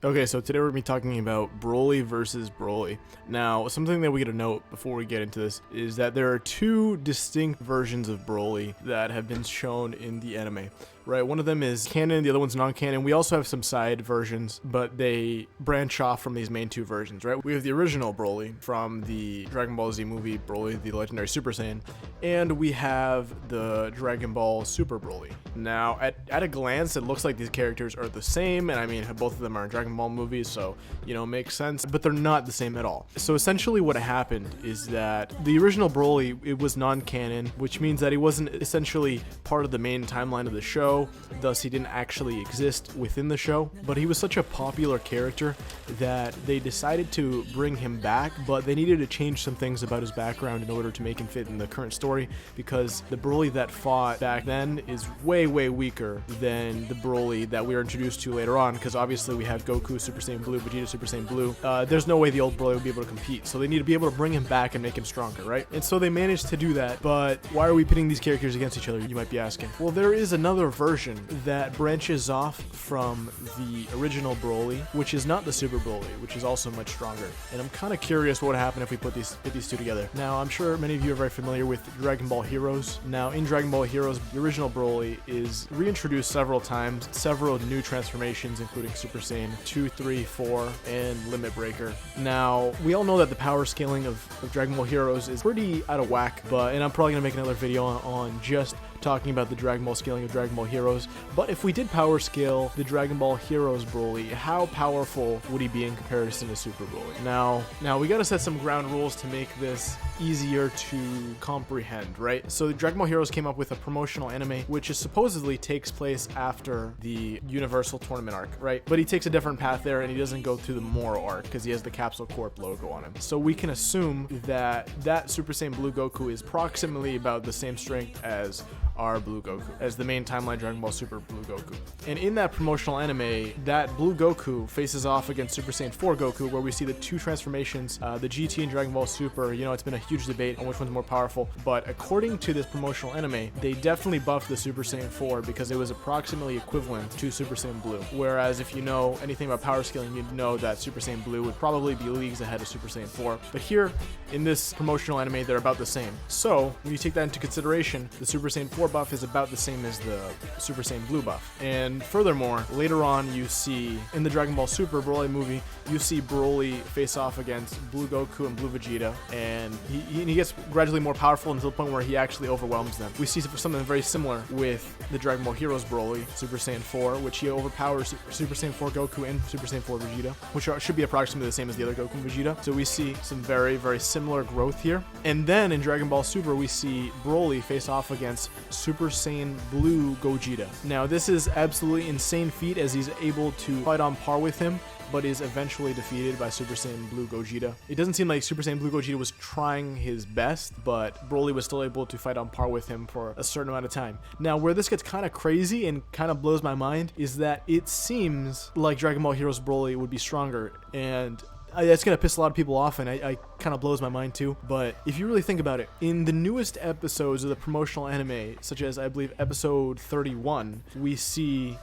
Okay, so today we're going to be talking about Broly versus Broly. Now, something that we get to note before we get into this is that there are two distinct versions of Broly that have been shown in the anime, right? One of them is canon, the other one's non-canon. We also have some side versions, but they branch off from these main two versions, right? We have the original Broly from the Dragon Ball Z movie, Broly, the Legendary Super Saiyan, and we have the Dragon Ball Super Broly. Now, at a glance, it looks like these characters are the same, and I mean, both of them are in Dragon Ball movies, so, you know, makes sense, but they're not the same at all. So essentially what happened is that the original Broly, it was non-canon, which means that he wasn't essentially part of the main timeline of the show, thus he didn't actually exist within the show, but he was such a popular character that they decided to bring him back, but they needed to change some things about his background in order to make him fit in the current story, because the Broly that fought back then is way weaker than the Broly that we were introduced to later on, because obviously we have Goku Super Saiyan Blue, Vegeta Super Saiyan Blue. There's no way the old Broly would be able to compete, so they need to be able to bring him back and make him stronger, right? And so they managed to do that, but why are we pitting these characters against each other, you might be asking? Well, there is another version that branches off from the original Broly, which is not the Super Broly, which is also much stronger. And I'm kind of curious what would happen if we put these two together. Now, I'm sure many of you are very familiar with Dragon Ball Heroes. Now, in Dragon Ball Heroes, the original Broly is reintroduced several times, several new transformations, including Super Saiyan 2, 3, 4, and Limit Breaker. Now, we all know that the power scaling of Dragon Ball Heroes is pretty out of whack, and I'm probably going to make another video on just talking about the Dragon Ball scaling of Dragon Ball Heroes. But if we did power scale the Dragon Ball Heroes Broly, how powerful would he be in comparison to Super Broly? Now we gotta set some ground rules to make this easier to comprehend, right? So the Dragon Ball Heroes came up with a promotional anime, which is supposedly takes place after the Universal Tournament arc, right? But he takes a different path there, and he doesn't go through the Moro arc because he has the Capsule Corp logo on him. So we can assume that Super Saiyan Blue Goku is approximately about the same strength as our Blue Goku, as the main timeline Dragon Ball Super Blue Goku. And in that promotional anime, that Blue Goku faces off against Super Saiyan 4 Goku, where we see the two transformations, the GT and Dragon Ball Super. You know, it's been a huge debate on which one's more powerful, but according to this promotional anime, they definitely buffed the Super Saiyan 4 because it was approximately equivalent to Super Saiyan Blue. Whereas if you know anything about power scaling, you'd know that Super Saiyan Blue would probably be leagues ahead of Super Saiyan 4. But here, in this promotional anime, they're about the same. So, when you take that into consideration, the Super Saiyan 4 buff is about the same as the Super Saiyan Blue buff. And furthermore, later on you see, in the Dragon Ball Super Broly movie, you see Broly face off against Blue Goku and Blue Vegeta, and he gets gradually more powerful until the point where he actually overwhelms them. We see something very similar with the Dragon Ball Heroes Broly, Super Saiyan 4, which he overpowers Super Saiyan 4 Goku and Super Saiyan 4 Vegeta, which should be approximately the same as the other Goku and Vegeta. So we see some very similar growth here. And then in Dragon Ball Super, we see Broly face off against Super Saiyan Blue Gogeta. Now, this is absolutely insane feat, as he's able to fight on par with him, but is eventually defeated by Super Saiyan Blue Gogeta. It doesn't seem like Super Saiyan Blue Gogeta was trying his best, but Broly was still able to fight on par with him for a certain amount of time. Now, where this gets kind of crazy and kind of blows my mind is that it seems like Dragon Ball Heroes Broly would be stronger, and that's going to piss a lot of people off, and I kind of blows my mind too. But if you really think about it, in the newest episodes of the promotional anime, such as I believe episode 31, we see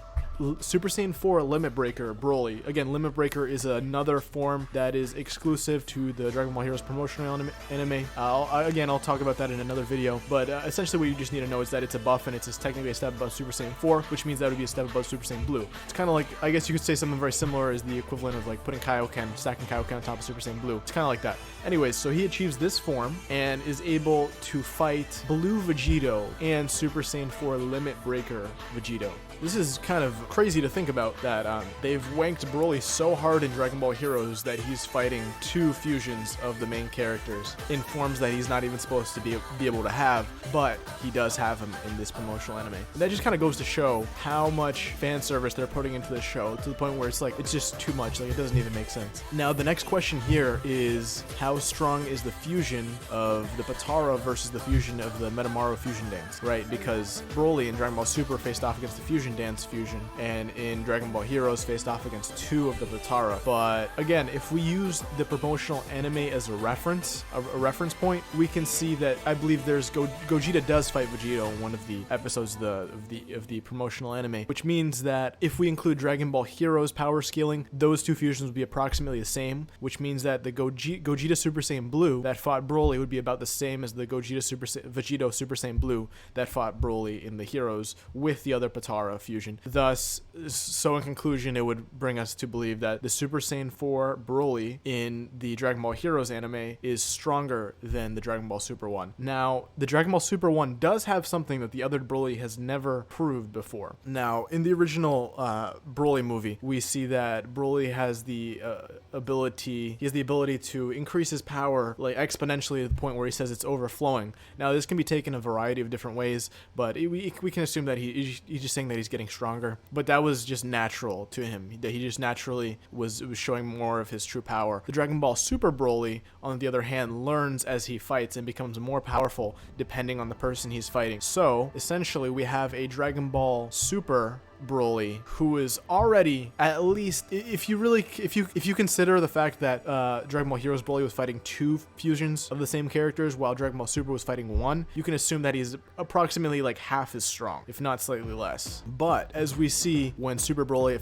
Super Saiyan 4 Limit Breaker Broly. Again, Limit Breaker is another form that is exclusive to the Dragon Ball Heroes promotional anime. I'll talk about that in another video, but essentially what you just need to know is that it's a buff, and it's technically a step above Super Saiyan 4, which means that would be a step above Super Saiyan Blue. It's kind of like, I guess you could say something very similar is the equivalent of like putting stacking Kaioken on top of Super Saiyan Blue. It's kind of like that. Anyways, so he achieves this form and is able to fight Blue Vegito and Super Saiyan 4 Limit Breaker Vegito. This is kind of crazy to think about, that they've wanked Broly so hard in Dragon Ball Heroes that he's fighting two fusions of the main characters in forms that he's not even supposed to be able to have, but he does have them in this promotional anime. And that just kind of goes to show how much fan service they're putting into the show, to the point where it's like, it's just too much, like it doesn't even make sense. Now, the next question here is, how strong is the fusion of the Potara versus the fusion of the Metamaru fusion dance, right? Because Broly in Dragon Ball Super faced off against the fusion dance fusion, and in Dragon Ball Heroes faced off against 2 of the Potara. But again, if we use the promotional anime as a reference point, we can see that I believe there's Gogeta does fight Vegeta in one of the episodes of the promotional anime, which means that if we include Dragon Ball Heroes power scaling, those 2 fusions would be approximately the same, which means that the Gogeta Super Saiyan Blue that fought Broly would be about the same as the Vegeta Super Saiyan Blue that fought Broly in the Heroes with the other Potara fusion. Thus, so in conclusion, it would bring us to believe that the Super Saiyan 4 Broly in the Dragon Ball Heroes anime is stronger than the Dragon Ball Super 1. Now, the Dragon Ball Super 1 does have something that the other Broly has never proved before. Now, in the original Broly movie, we see that Broly has the ability to increase his power like exponentially to the point where he says it's overflowing. Now, this can be taken a variety of different ways, but we can assume that he's just saying that he's getting stronger. But that was just natural to him, that he just naturally was showing more of his true power. The Dragon Ball Super Broly, on the other hand, learns as he fights and becomes more powerful depending on the person he's fighting. So essentially, we have a Dragon Ball Super Broly who is already, at least if you consider the fact that Dragon Ball Heroes Broly was fighting 2 fusions of the same characters while Dragon Ball Super was fighting 1, you can assume that he's approximately like half as strong, if not slightly less. But as we see when Super Broly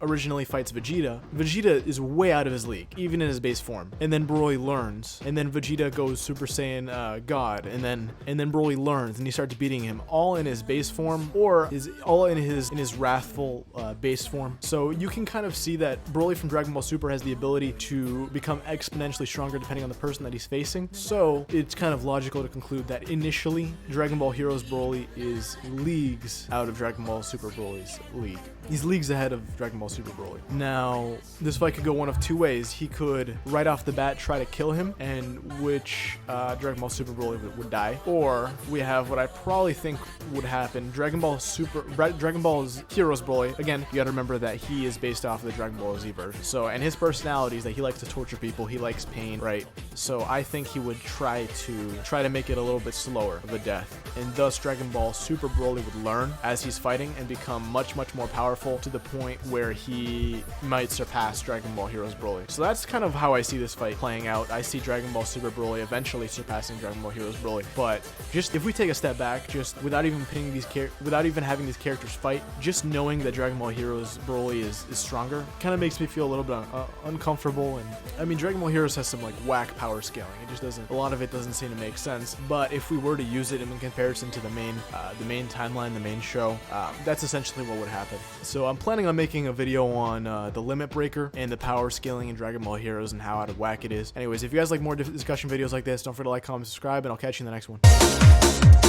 originally fights Vegeta is way out of his league, even in his base form. And then Broly learns, and then Vegeta goes Super Saiyan God, and then Broly learns and he starts beating him all in his base form, or is all in his wrathful base form. So you can kind of see that Broly from Dragon Ball Super has the ability to become exponentially stronger depending on the person that he's facing. So it's kind of logical to conclude that initially Dragon Ball Heroes Broly is leagues out of Dragon Ball Super Broly's league. He's leagues ahead of Dragon Ball Super Broly. Now, this fight could go one of 2 ways. He could right off the bat try to kill him, and which Dragon Ball Super Broly would die. Or we have what I probably think would happen. Dragon Ball Heroes Broly, again, you gotta remember that he is based off of the Dragon Ball Z version. So, and his personality is that he likes to torture people, he likes pain, right? So I think he would try to make it a little bit slower of a death. And thus Dragon Ball Super Broly would learn as he's fighting and become much more powerful to the point where he might surpass Dragon Ball Heroes Broly. So that's kind of how I see this fight playing out. I see Dragon Ball Super Broly eventually surpassing Dragon Ball Heroes Broly. But just if we take a step back, just without even having these characters fight, just knowing that Dragon Ball Heroes Broly is stronger kind of makes me feel a little bit uncomfortable. And I mean, Dragon Ball Heroes has some like whack power scaling. It just doesn't, a lot of it doesn't seem to make sense. But if we were to use it in comparison to the main timeline, the main show, that's essentially what would happen. So I'm planning on making a video on the limit breaker and the power scaling in Dragon Ball Heroes and how out of whack it is. Anyways, if you guys like more discussion videos like this, don't forget to like, comment, subscribe, and I'll catch you in the next one.